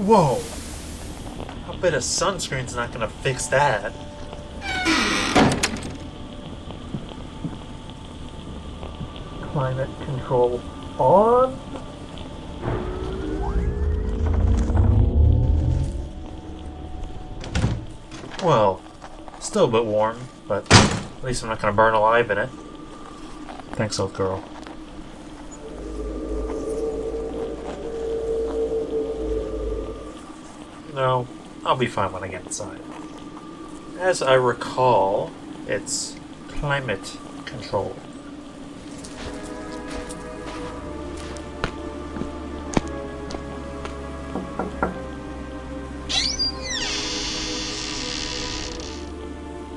Whoa! I bet a sunscreen's not gonna fix that. Climate control on. Well, still a bit warm, but at least I'm not gonna burn alive in it. Thanks, old girl. No, I'll be fine when I get inside. As I recall, it's climate control.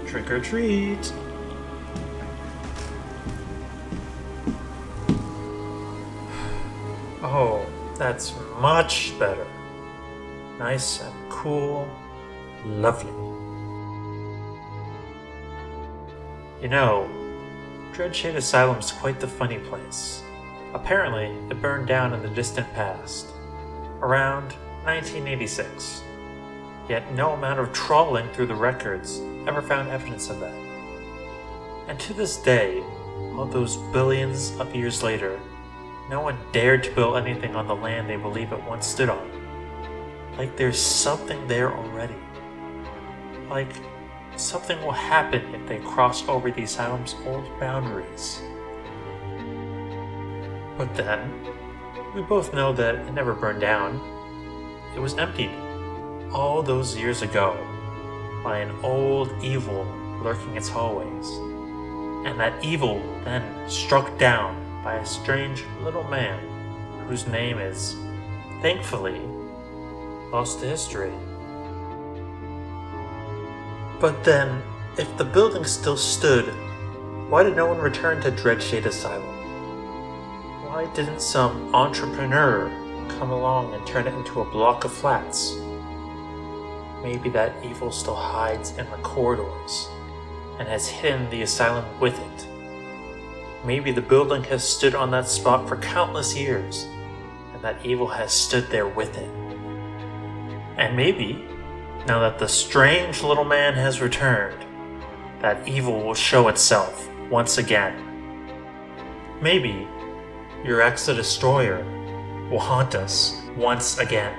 Trick or treat! Oh, that's much better. Nice and cool. Lovely. You know, Deadshade Asylum's quite the funny place. Apparently, it burned down in the distant past, around 1986. Yet no amount of trawling through the records ever found evidence of that. And to this day, all those billions of years later, no one dared to build anything on the land they believe it once stood on. Like there's something there already. Like something will happen if they cross over the asylum's old boundaries. But then, we both know that it never burned down. It was emptied all those years ago by an old evil lurking its hallways. And that evil then struck down by a strange little man whose name is, thankfully, lost to history. But then, if the building still stood, why did no one return to Deadshade Asylum? Why didn't some entrepreneur come along and turn it into a block of flats? Maybe that evil still hides in the corridors and has hidden the asylum with it. Maybe the building has stood on that spot for countless years, and that evil has stood there with it. And maybe, now that the strange little man has returned, that evil will show itself once again. Maybe Yrax the Destroyer will haunt us once again.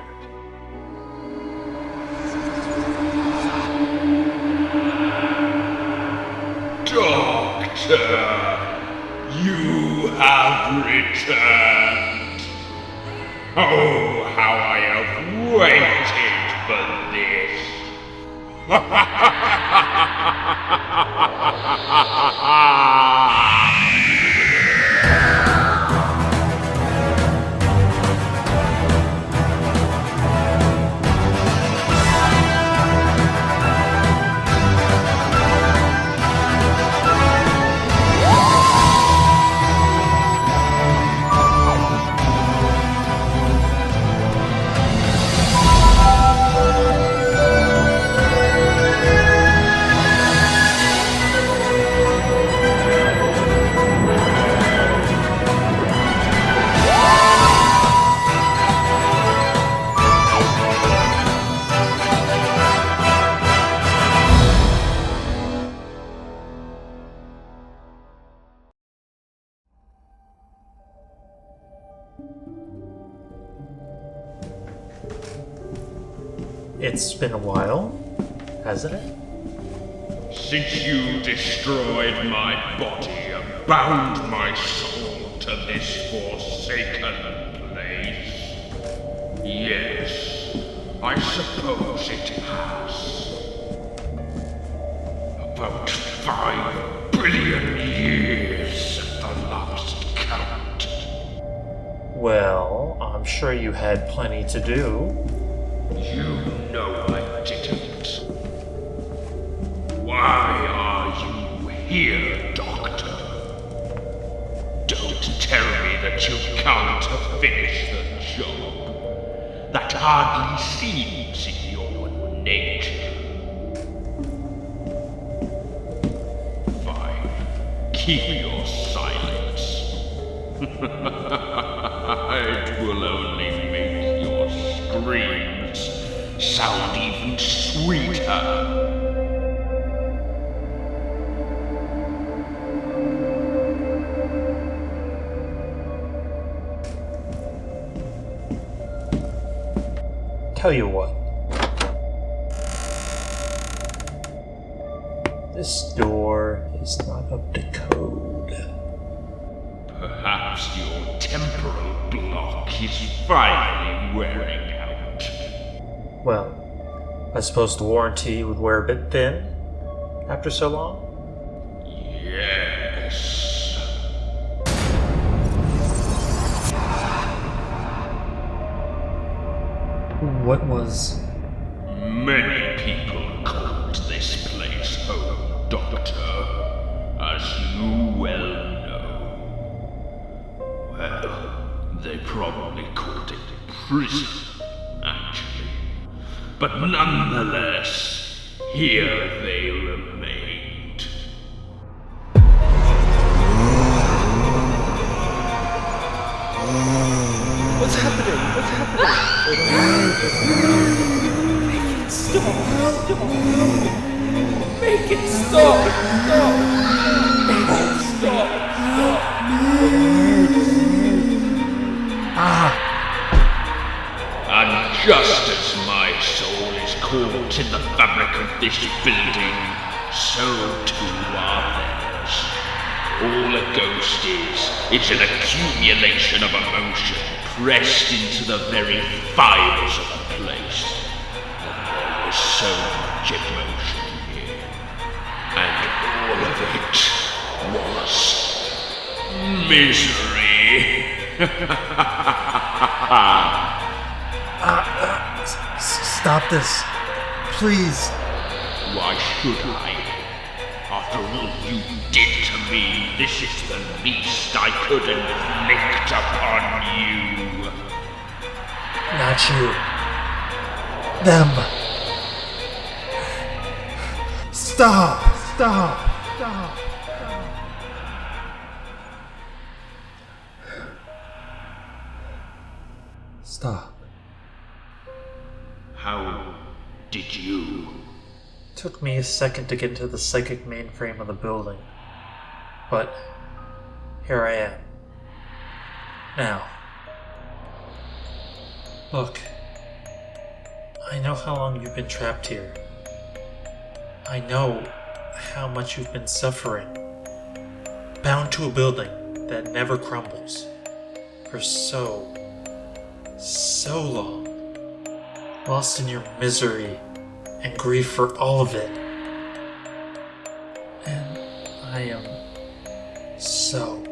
Doctor, you have returned. Oh, how I have waited for this. It's been a while, hasn't it? Since you destroyed my body and bound my soul to this forsaken place. Yes, I suppose it has. About 5 billion years at the last count. Well, I'm sure you had plenty to do. You know I didn't. Why are you here, Doctor? Don't tell me that you've come to finish the job. That hardly seems in your nature. Fine. Keep your silence. It will only make your screams sound even sweeter. Tell you what. This door is not up to code. Perhaps your temporal block is finally wearing out. Well, I suppose the warranty would wear a bit thin after so long? Yes. What was... Many people called this place home, Doctor, as you well know. Well, they probably called it prison, actually. But nonetheless, here they remained. What's happening? What's happening? Stop! Make it stop! Stop! Make it stop! And just as my soul is caught in the fabric of this building, so too are theirs. All a ghost is an accumulation of emotion pressed into the very fibers of a place. And there was so much emotion here, and all of it was misery. Stop this. Please. Why should I? After all you did to me, this is the least I could inflict upon you. Not you. Them. Stop. Stop. Stop. Stop. How did you? Took me a second to get into the psychic mainframe of the building. But here I am. Now. Look. I know how long you've been trapped here. I know how much you've been suffering. Bound to a building that never crumbles. For so long. Lost in your misery and grief for all of it. And I am so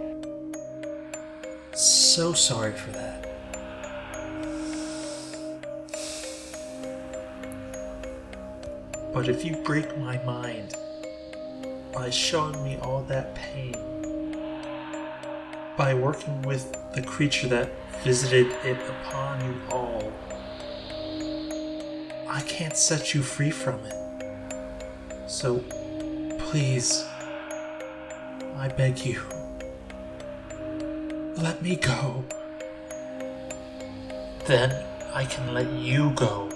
sorry for that. But if you break my mind by showing me all that pain, by working with the creature that visited it upon you all, I can't set you free from it. So, please, I beg you, let me go. Then I can let you go.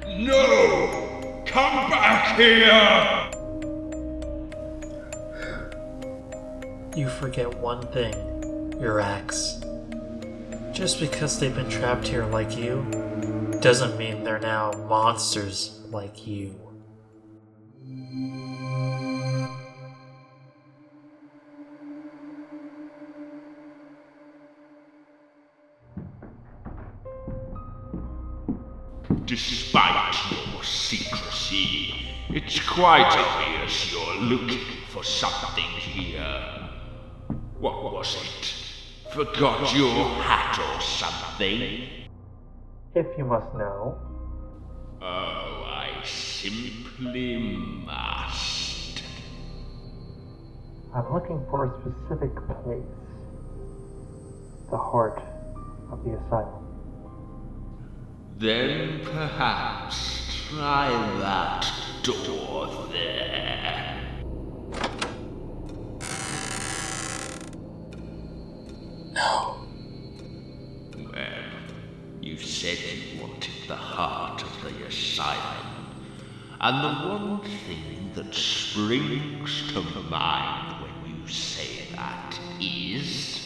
No! Come back here! You forget one thing, Yrax. Just because they've been trapped here like you, doesn't mean they're now monsters like you. Despite your secrecy, it's quite obvious you're looking for something here. What was it? Forgot your hat or something? If you must know. Oh, I simply must. I'm looking for a specific place. The heart of the asylum. Then perhaps try that door there. No. the heart of the asylum, and the one thing that springs to mind when you say that is...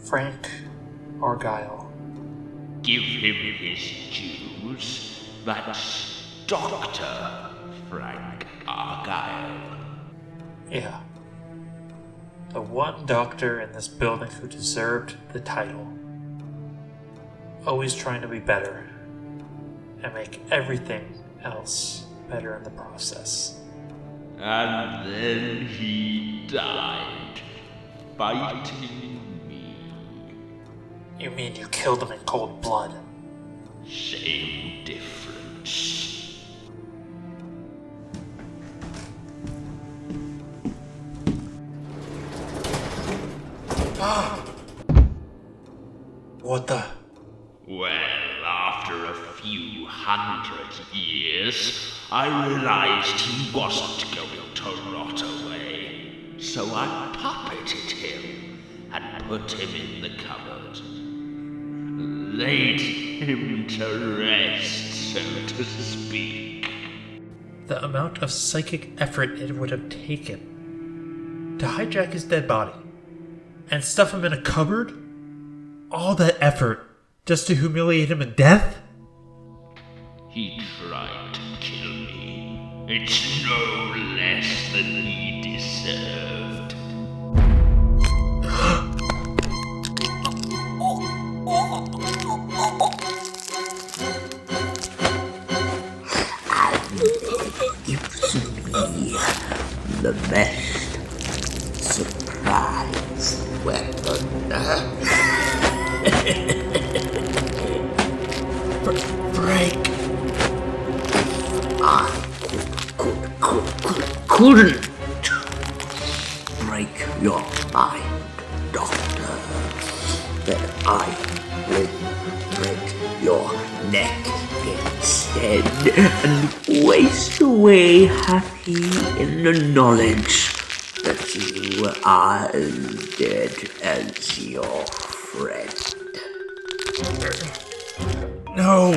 Frank Argyll. Give him his dues. That's Dr. Frank Argyll. Yeah. The one doctor in this building who deserved the title. Always trying to be better and make everything else better in the process. And then he died, fighting me. You mean you killed him in cold blood? Same difference. What the? Well, after a few 100 years, I realized he wasn't going to rot away. So I puppeted him and put him in the cupboard. Laid him to rest, so to speak. The amount of psychic effort it would have taken to hijack his dead body and stuff him in a cupboard? All that effort just to humiliate him to death? He tried to kill me. It's no less than he deserved. Gives me the best surprise weapon. Frank! I couldn't break your mind, Doctor. Then I will break your neck instead and waste away happy in the knowledge that you are as dead as your friend. No!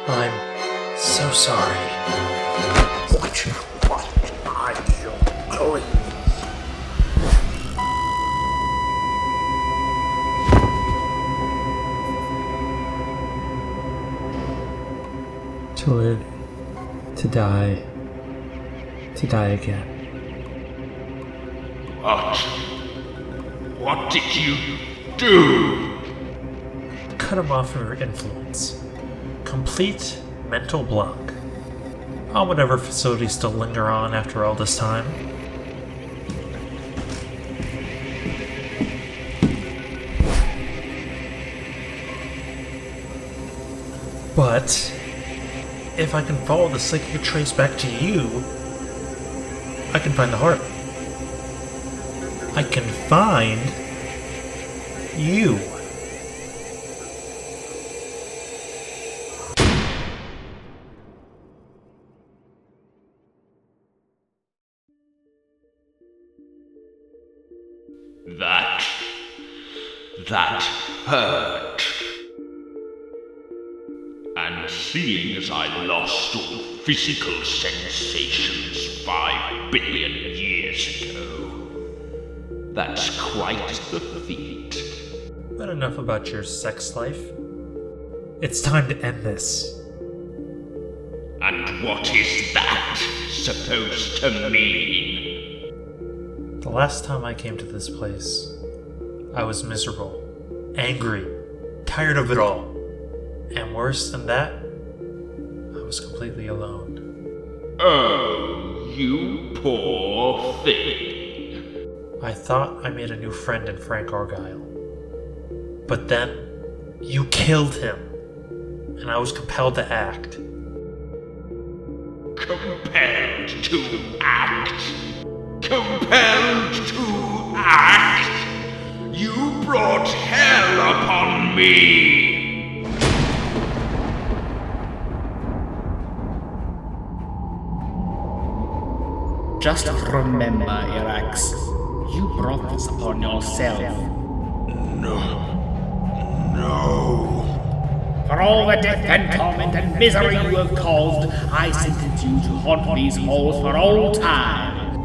I'm so sorry. What are you doing? To live, to die again. What did you do? Cut him off from your influence. Complete mental block. On whatever facilities still linger on after all this time. But if I can follow the psychic trace back to you, I can find the heart. I can find you. That hurt. And seeing as I lost all physical sensations 5 billion years ago, that's quite the feat. But enough about your sex life. It's time to end this. And what is that supposed to mean? The last time I came to this place, I was miserable, angry, tired of it all. And worse than that, I was completely alone. Oh, you poor thing. I thought I made a new friend in Frank Argyll. But then, you killed him, and I was compelled to act. Compelled to act? Compelled to act? You brought hell upon me! Just remember, Yrax, you brought this upon yourself. No. For all the death and torment and misery you have caused, I sentence you to haunt these halls for all time.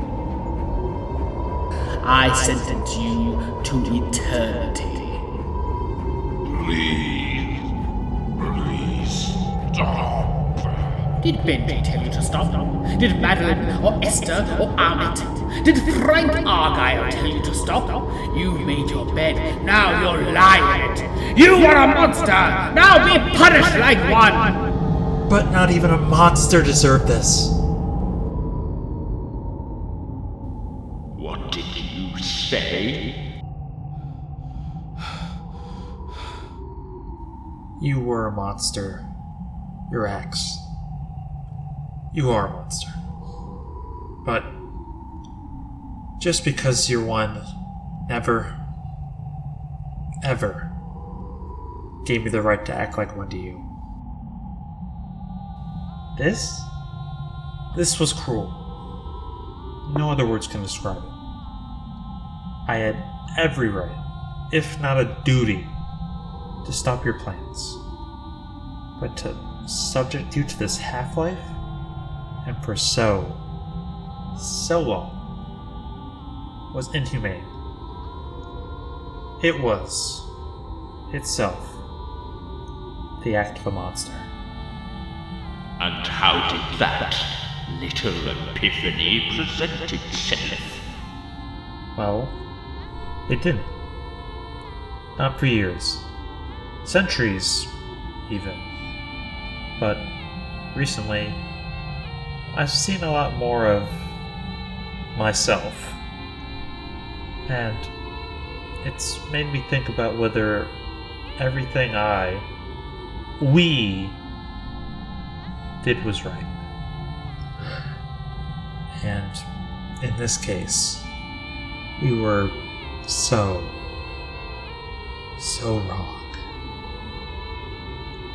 I sentence you to eternity. Please stop. Did Benji tell you to stop? Did Madeline or Esther or Amit? Did Frank Argyll tell you to stop? You made your bed, now you're lying in it. You are a monster, now be punished like one! But not even a monster deserved this. What did you say? You were a monster, Yrax. You are a monster. But just because you're one never, ever gave me the right to act like one to you. This was cruel. No other words can describe it. I had every right, if not a duty, to stop your plans. But to subject you to this half-life, and for so long, was inhumane. It was, itself, the act of a monster. And how did that little epiphany present itself? Well, it didn't. Not for years. Centuries, even. But recently, I've seen a lot more of myself. And it's made me think about whether everything we did was right. And in this case, we were so wrong.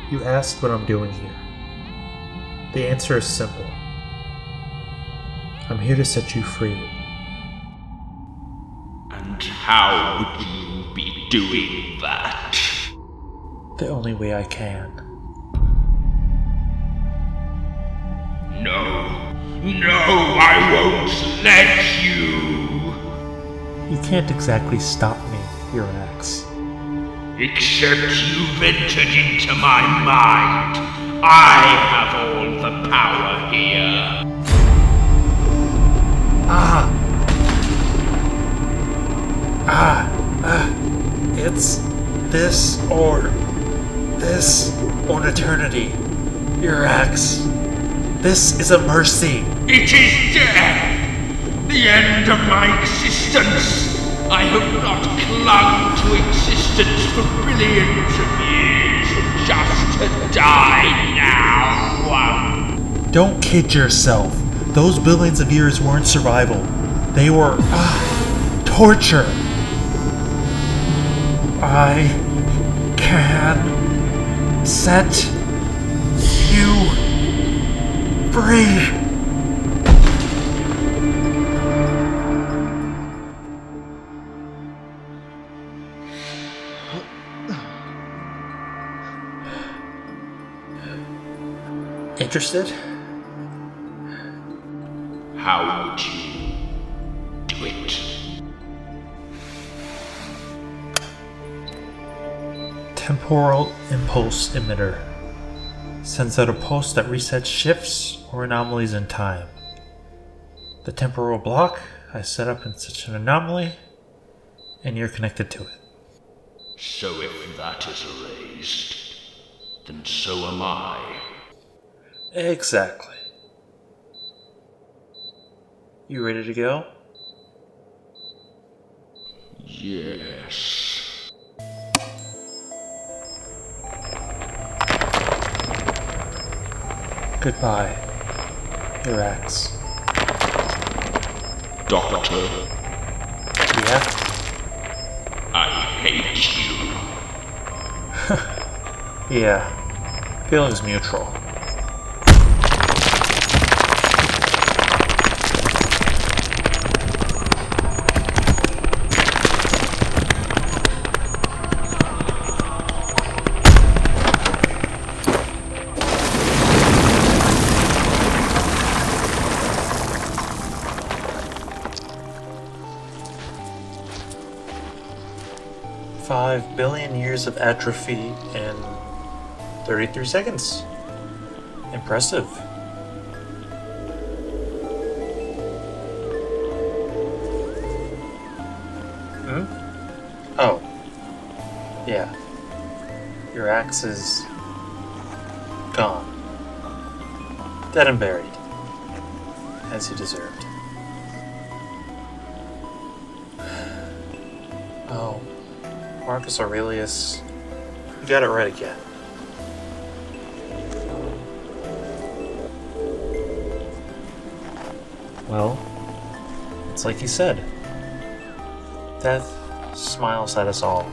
You asked what I'm doing here. The answer is simple. I'm here to set you free. And how would you be doing that? The only way I can. No, I won't let you! You can't exactly stop me, Yrax. Except you've entered into my mind. I have all the power here. It's this or eternity. Yrax. This is a mercy. It is death! The end of my existence! I have not clung to existence for billions of years, just to die now! Don't kid yourself. Those billions of years weren't survival. They were, torture. I can set you free. Interested? How would you do it? Temporal impulse emitter. Sends out a pulse that resets shifts or anomalies in time. The temporal block I set up in such an anomaly, and you're connected to it. So if that is erased, then so am I. Exactly. You ready to go? Yes. Goodbye, Yrax. Doctor, Yeah? I hate you. Yeah. Feelings mutual. 5 billion years of atrophy in 33 seconds. Impressive. Oh. Yeah. Yrax is gone. Dead and buried. As he deserved. Oh. Marcus Aurelius. You got it right again. Well, it's like he said. Death smiles at us all.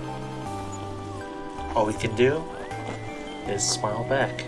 All we can do is smile back.